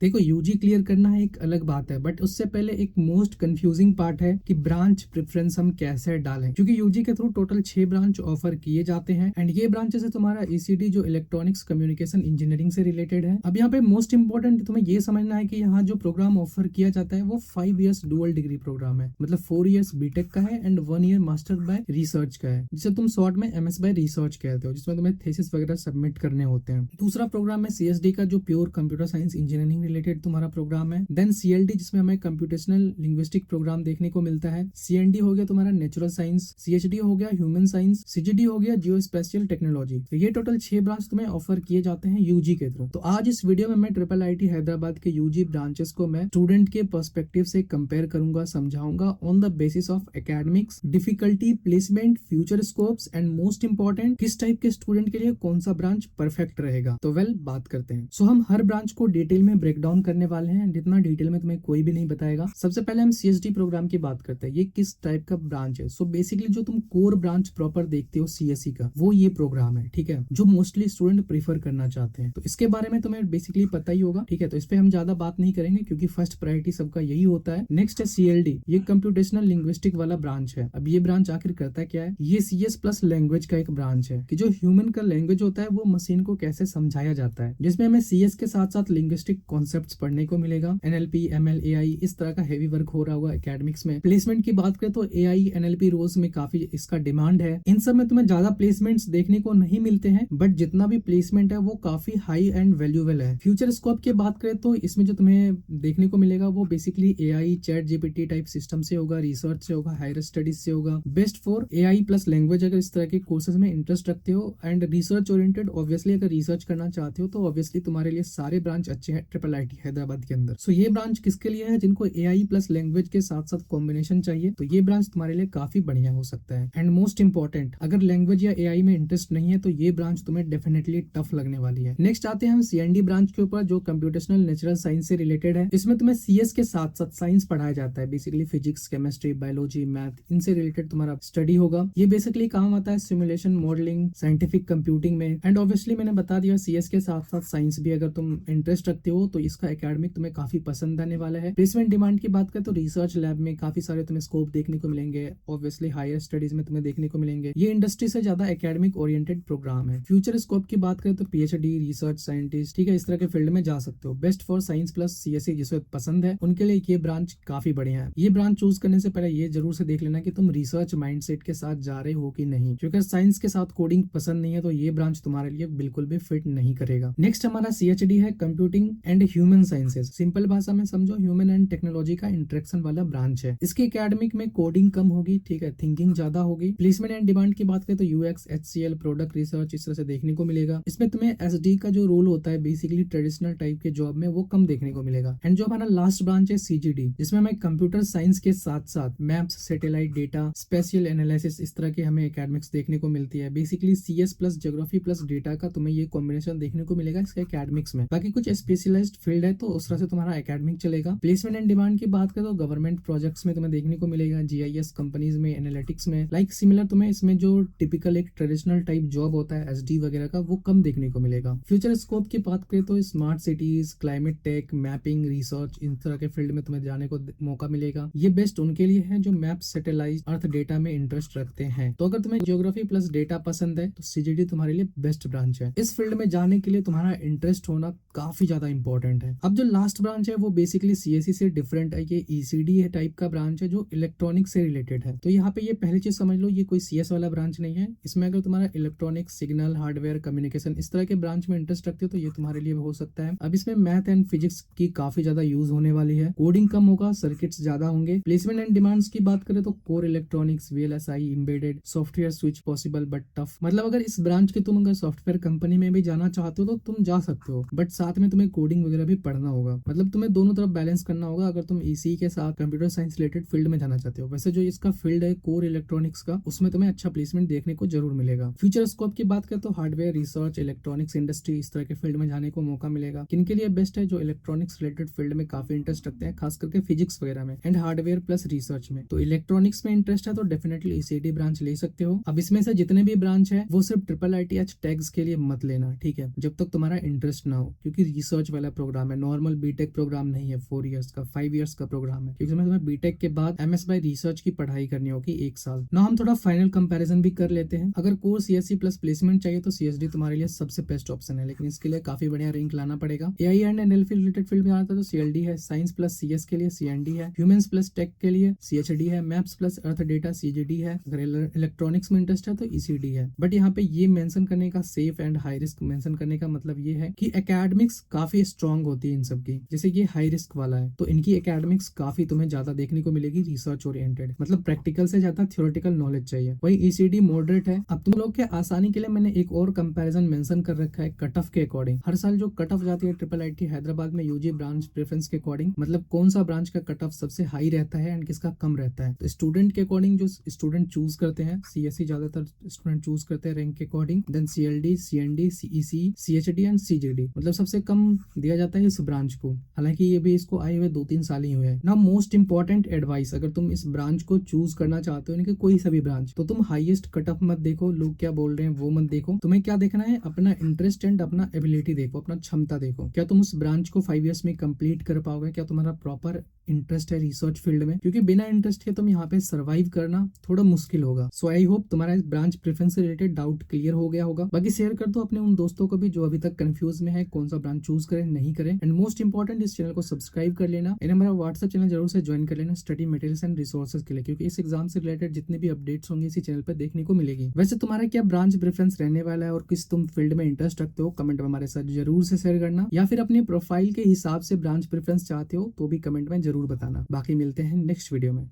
देखो, UG clear करना है एक अलग बात है, बट उससे पहले एक मोस्ट कंफ्यूजिंग पार्ट है कि ब्रांच प्रेफरेंस हम कैसे डालें, क्योंकि यूजी के थ्रू टोटल 6 ब्रांच ऑफर किए जाते हैं एंड ये ब्रांचेस है तुम्हारा ईसीडी जो इलेक्ट्रॉनिक्स कम्युनिकेशन इंजीनियरिंग से रिलेटेड है। अब यहाँ पे मोस्ट इंपोर्टेंट तुम्हें ये समझना है कि यहाँ जो प्रोग्राम ऑफर किया जाता है वो 5 इयर्स डुअल डिग्री प्रोग्राम है, मतलब 4 इयर्स बीटेक का है and 1 year master bye research का है, जिसे तुम शॉर्ट में एमएस बाय रिसर्च कहते हो, जिसमें तुम्हें थीसिस वगैरह सबमिट करने होते हैं। दूसरा प्रोग्राम है सीएसडी का जो pure computer science engineering related तुम्हारा प्रोग्राम है। देन सीएलडी जिसमें हमें कंप्यूटेशनल लिंग्विस्टिक प्रोग्राम देखने को मिलता है। सीएनडी हो गया तुम्हारा नेचुरल साइंस, सीएचडी हो गया ह्यूमन साइंस, सीजीडी हो गया जियो स्पेशियल टेक्नोलॉजी। तो ये टोटल 6 ब्रांच तुम्हें ऑफर किए जाते हैं यूजी के थ्रू। तो आज इस वीडियो में मैं ट्रिपल आईटी हैदराबाद के यूजी ब्रांचेस को मैं स्टूडेंट के पर्सपेक्टिव से कंपेयर करूंगा, समझाऊंगा on the basis of academics, difficulty, placement, future scopes and most important किस टाइप के स्टूडेंट के लिए कौन सा ब्रांच परफेक्ट रहेगा। तो बात करते हैं। सो हम हर ब्रांच को डिटेल में ब्रेक डाउन करने वाले हैं, जितना डिटेल में तुम्हें कोई भी नहीं बताएगा। सबसे पहले हम सीएसडी प्रोग्राम की बात करते हैं, ये किस टाइप का ब्रांच है। सो बेसिकली जो तुम कोर ब्रांच प्रॉपर देखते हो सीएससी का, वो ये प्रोग्राम है, ठीक है, जो मोस्टली स्टूडेंट प्रीफर करना चाहते हैं। तो इसके बारे में तुम्हें बेसिकली पता ही होगा, ठीक है, तो इस पे हम ज्यादा बात नहीं करेंगे क्योंकि फर्स्ट प्रायोरिटी सबका यही होता है। नेक्स्ट है सीएलडी, ये कंप्यूटेशनल लिंग्विस्टिक वाला ब्रांच है। अब ये ब्रांच आखिर करता क्या है, ये सीएस प्लस लैंग्वेज का एक ब्रांच है कि जो ह्यूमन का लैंग्वेज होता है वो मशीन को कैसे समझाया जाता है, जिसमें हमें सीएस के साथ साथ लिंग्विस्टिक कॉन्सेप्ट्स पढ़ने को मिलेगा। एनएलपी, एमएल, एआई, इस तरह का हेवी वर्क हो रहा होगा एकेडमिक्स में। प्लेसमेंट की बात करें तो एआई, एनएलपी रोल्स में काफी इसका डिमांड है। इन सब में तुम्हें ज्यादा प्लेसमेंट्स देखने को नहीं मिलते हैं, बट जितना भी प्लेसमेंट है वो काफी हाई एंड वैल्यूएबल है। फ्यूचर स्कोप की बात करें तो इसमें जो तुम्हें देखने को मिलेगा वो basically AI, chat GPT type system से होगा, रिसर्च से होगा, हायर स्टडीज से होगा। Best for AI plus language अगर इस तरह के कोर्सेज में इंटरेस्ट रखते हो एंड रिसर्च ओरिएंटेड, ऑब्वियसली अगर रिसर्च करना चाहते हो तो ऑब्वियसली तुम्हारे लिए सारे ब्रांच अच्छे हैं ट्रिपल आईटी हैदराबाद के अंदर। सो ये ब्रांच किसके लिए है, जिनको एआई प्लस लैंग्वेज के साथ साथ कॉम्बिनेशन चाहिए, तो ये ब्रांच तुम्हारे लिए काफी बढ़िया हो सकता है। एंड मोस्ट इंपॉर्टेंट, अगर लैंग्वेज या एआई में इंटरेस्ट नहीं है तो ये ब्रांच तुम्हें डेफिनेटली टफ लगने वाली है। नेक्स्ट आते हैं हम सीएनडी ब्रांच के ऊपर, जो कंप्यूटेशनल नेचुरल साइंस से रिलेटेड है। इसमें तुम्हें सीएस के साथ साथ साइंस पढ़ाया जाता है, basically physics, chemistry, biology, math, इनसे रिलेटेड तुम्हारा स्टडी होगा। ये बेसिकली काम आता है सिमुलेशन, मॉडलिंग, साइंटिफिक कंप्यूटिंग में। एंड ऑब्वियसली मैंने बता दिया सीएस के साथ साथ साइंस भी अगर तुम इंटरेस्ट रखते हो तो इसका एकेडमिक तुम्हें काफी पसंद आने वाला है। प्लेसमेंट डिमांड की बात करें तो रिसर्च लैब में काफी सारे तुम्हें स्कोप देखने को मिलेंगे, ऑब्वियसली हायर स्टडीज में तुम्हें देखने को मिलेंगे। ये इंडस्ट्री से ज्यादा एकेडमिक ओरिएंटेड प्रोग्राम है। फ्यूचर स्कोप की बात करें तो पीएचडी, रिसर्च साइंटिस्ट, ठीक है, इस तरह के फील्ड में जा सकते हो। Best for science plus CSC जिसे पसंद है उनके लिए ये ब्रांच काफी बढ़िया है। ये ब्रांच चूज करने से पहले ये जरूर से देख लेना कि तुम रिसर्च माइंडसेट के साथ जा रहे हो कि नहीं, क्योंकि साइंस के साथ कोडिंग पसंद नहीं है तो ये ब्रांच तुम्हारे लिए बिल्कुल भी फिट नहीं करेगा। नेक्स्ट हमारा सीएचडी है, computing and human sciences. Simple भाषा में समझो, ह्यूमन एंड टेक्नोलॉजी का इंटरेक्शन वाला ब्रांच है। इसके एकेडमिक में कोडिंग कम होगी, ठीक है, थिंकिंग ज्यादा होगी। प्लेसमेंट एंड डिमांड की बात करें तो यूएक्स, एचसीएल, प्रोडक्ट रिसर्च, इस तरह से देखने को मिलेगा। इसमें तुम्हें एसडी का जो रोल होता है बेसिकली ट्रेडिशनल टाइप के जॉब में, वो कम देखने को मिलेगा। एंड जो हमारा लास्ट ब्रांच है सीजीडी, जिसमें हमें कंप्यूटर साइंस के साथ साथ maps, satellite data, spatial analysis, इस तरह के हमें एकेडमिक्स देखने को मिलती है। Basically CS plus geography plus data का तुम्हें ये कॉम्बिनेशन देखने को मिलेगा इसके एकेडमिक्स में। बाकी कुछ स्पेशलाइज्ड फील्ड है तो उस तरह से तुम्हारा एकेडमिक चलेगा। प्लेसमेंट एंड डिमांड की बात करें तो गवर्नमेंट प्रोजेक्ट्स में तुम्हें देखने को मिलेगा, जीआईएस कंपनीज में, एनालिटिक्स में, लाइक सिमिलर तुम्हें इसमें जो टिपिकल एक ट्रेडिशनल टाइप जॉब होता है एसडी वगैरह का, वो कम देखने को मिलेगा। फ्यूचर स्कोप की बात करें तो smart cities, climate tech, mapping, research, इन तरह के फील्ड में तुम्हें जाने को मौका मिलेगा। ये बेस्ट उनके लिए है जो मैप, सैटेलाइट, अर्थ डेटा में इंटरेस्ट रखते हैं। तो अगर तुम्हें ज्योग्राफी प्लस डेटा पसंद है तो सीजीडी तुम्हारे लिए बेस्ट ब्रांच है। इस फील्ड में जाने के लिए तुम्हारा इंटरेस्ट होना काफी ज्यादा इंपॉर्टेंट है। अब जो लास्ट ब्रांच है वो बेसिकली सीएससी से डिफरेंट है, ये ईसीडी टाइप का ब्रांच है जो इलेक्ट्रॉनिक्स से रिलेटेड है। तो यहाँ पे ये पहली चीज समझ लो, ये कोई सीएस वाला ब्रांच नहीं है। इसमें अगर तुम्हारा इलेक्ट्रॉनिक्स, सिग्नल, हार्डवेयर, कम्युनिकेशन, इस तरह के ब्रांच में इंटरेस्ट रखते हो तो ये तुम्हारे लिए हो सकता है। अब इसमें मैथ एंड फिजिक्स की काफी ज्यादा यूज होने वाली है, कोडिंग कम होगा, सर्किट्स ज्यादा होंगे। प्लेसमेंट एंड डिमांड्स की बात करें तो core electronics, VLSI, embedded software, switch possible but tough. मतलब अगर इस ब्रांच के तुम अगर सॉफ्टवेयर कंपनी में भी जाना चाहते हो तो तुम जा सकते हो, बट साथ में तुम्हें कोडिंग वगैरह भी पढ़ना होगा। मतलब तुम्हें दोनों तरफ बैलेंस करना होगा अगर तुम इसी के साथ कंप्यूटर साइंस रिलेटेड फील्ड में जाना चाहते हो। वैसे जो इसका फील्ड है कोर इलेक्ट्रॉनिक्स का, उसमें तुम्हें अच्छा प्लेसमेंट देखने को जरूर मिलेगा। फ्यूचर स्कोप की बात करें तो हार्डवेयर, रिसर्च, इलेक्ट्रॉनिक्स इंडस्ट्री, इस तरह के फील्ड में जाने को मौका मिलेगा। किनके लिए बेस्ट है, जो इलेक्ट्रॉनिक्स रिलेटेड फील्ड में काफी इंटरेस्ट रखते हैं, खास करके फिजिक्स वगैरह में एंड हार्डवेयर प्लस रिसर्च में। तो इलेक्ट्रॉनिक्स में इंटरेस्ट है तो डेफिनेटली ईसीडी ब्रांच ले सकते हो। अब इसमें से जितने भी ब्रांच है वो सिर्फ ट्रिपल आईटीएच टैग्स के लिए मत लेना, ठीक है, जब तक तुम्हारा इंटरेस्ट ना हो, क्योंकि रिसर्च वाला प्रोग्राम प्रोग्राम है, नॉर्मल बीटेक प्रोग्राम नहीं है 4 इयर्स का, 5 इयर्स का प्रोग्राम है, क्योंकि तुम्हें बीटेक के बाद MS बाय रिसर्च की पढ़ाई करनी होगी 1 साल। ना हम थोड़ा फाइनल कंपैरिजन भी कर लेते हैं। अगर कोर CSE प्लस प्लेसमेंट चाहिए तो CSD तुम्हारे लिए सबसे बेस्ट ऑप्शन है, लेकिन इसके लिए काफी बढ़िया रैंक लाना पड़ेगा। AI and NLP related field में आता है तो CLD है, साइंस प्लस CS के लिए CND है, ह्यूमंस प्लस टेक के लिए CHD है, मैप्स प्लस अर्थ डेटा CGD है, अगर इलेक्ट्रॉनिक्स में इंटरेस्ट है तो ECD है। बट यहाँ पे ये मेंशन करने का, safe and high risk mention करने का मतलब ये है कि एकेडमिक्स काफी स्ट्रांग होती है इन सब की। जैसे ये हाई रिस्क वाला है तो इनकी एकेडमिक्स काफी तुम्हें ज्यादा देखने को मिलेगी, रिसर्च ओरिएंटेड, मतलब प्रैक्टिकल से ज्यादा थ्योरेटिकल नॉलेज चाहिए। वही ECD मॉडरेट है। अब तुम लोग के आसानी के लिए मैंने एक और कंपैरिजन मेंशन कर रखा है कट ऑफ के अकॉर्डिंग। हर साल जो कट ऑफ जाती है IIIT हैदराबाद में UG ब्रांच प्रेफरेंस के अकॉर्डिंग, मतलब कौन सा ब्रांच का कट ऑफ सबसे हाई रहता है एंड किसका कम रहता है। तो स्टूडेंट के अकॉर्डिंग जो स्टूडेंट चूज करते हैं, CSE ज्यादातर स्टूडेंट चूज करते हैं रैंक के according, then CLD, CND, CEC, CHD and CGD, मतलब सबसे कम दिया जाता है इस ब्रांच को। हालांकि ये भी इसको आए हुए 2-3 साल ही हुए हैं ना। मोस्ट इंपॉर्टेंट एडवाइस, अगर तुम इस ब्रांच को चूज करना चाहते हो, यानी कि कोई सा भी ब्रांच, तो तुम हाईएस्ट कट ऑफ मत देखो, लोग क्या बोल रहे हैं वो मत देखो। तुम्हें क्या देखना है, अपना इंटरेस्ट एंड अपना एबिलिटी देखो, अपना क्षमता देखो। क्या तुम उस ब्रांच को 5 इयर्स में कंप्लीट कर पाओगे, क्या तुम्हारा प्रॉपर इंटरेस्ट है रिसर्च फील्ड में, क्योंकि बिना इंटरेस्ट के तुम यहाँ पे सर्वाइव करना थोड़ा मुश्किल होगा। सो आई होप तुम्हारा इस ब्रांच प्रेफरेंस से रिलेटेड डाउट क्लियर हो गया होगा। बाकी शेयर कर दो अपने उन दोस्तों को भी जो अभी तक कंफ्यूज में है कौन सा ब्रांच चूज करें नहीं करें। एंड मोस्ट इंपॉर्टेंट, इस चैनल को सब्सक्राइब कर लेना एंड हमारा व्हाट्सएप चैनल जरूर से ज्वाइन कर लेना स्टडी मटेरियल्स एंड रिसोर्सेज के लिए, क्योंकि इस एग्जाम से रिलेटेड जितने भी अपडेट्स होंगे इसी चैनल पर देखने को मिलेगी। वैसे तुम्हारा क्या ब्रांच प्रेफरेंस रहने वाला है और किस तुम फील्ड में इंटरेस्ट रखते हो, कमेंट में हमारे साथ जरूर से शेयर करना, या फिर अपनी प्रोफाइल के हिसाब से ब्रांच प्रेफरेंस चाहते हो तो भी कमेंट में जरूर बताना। बाकी मिलते हैं नेक्स्ट वीडियो में।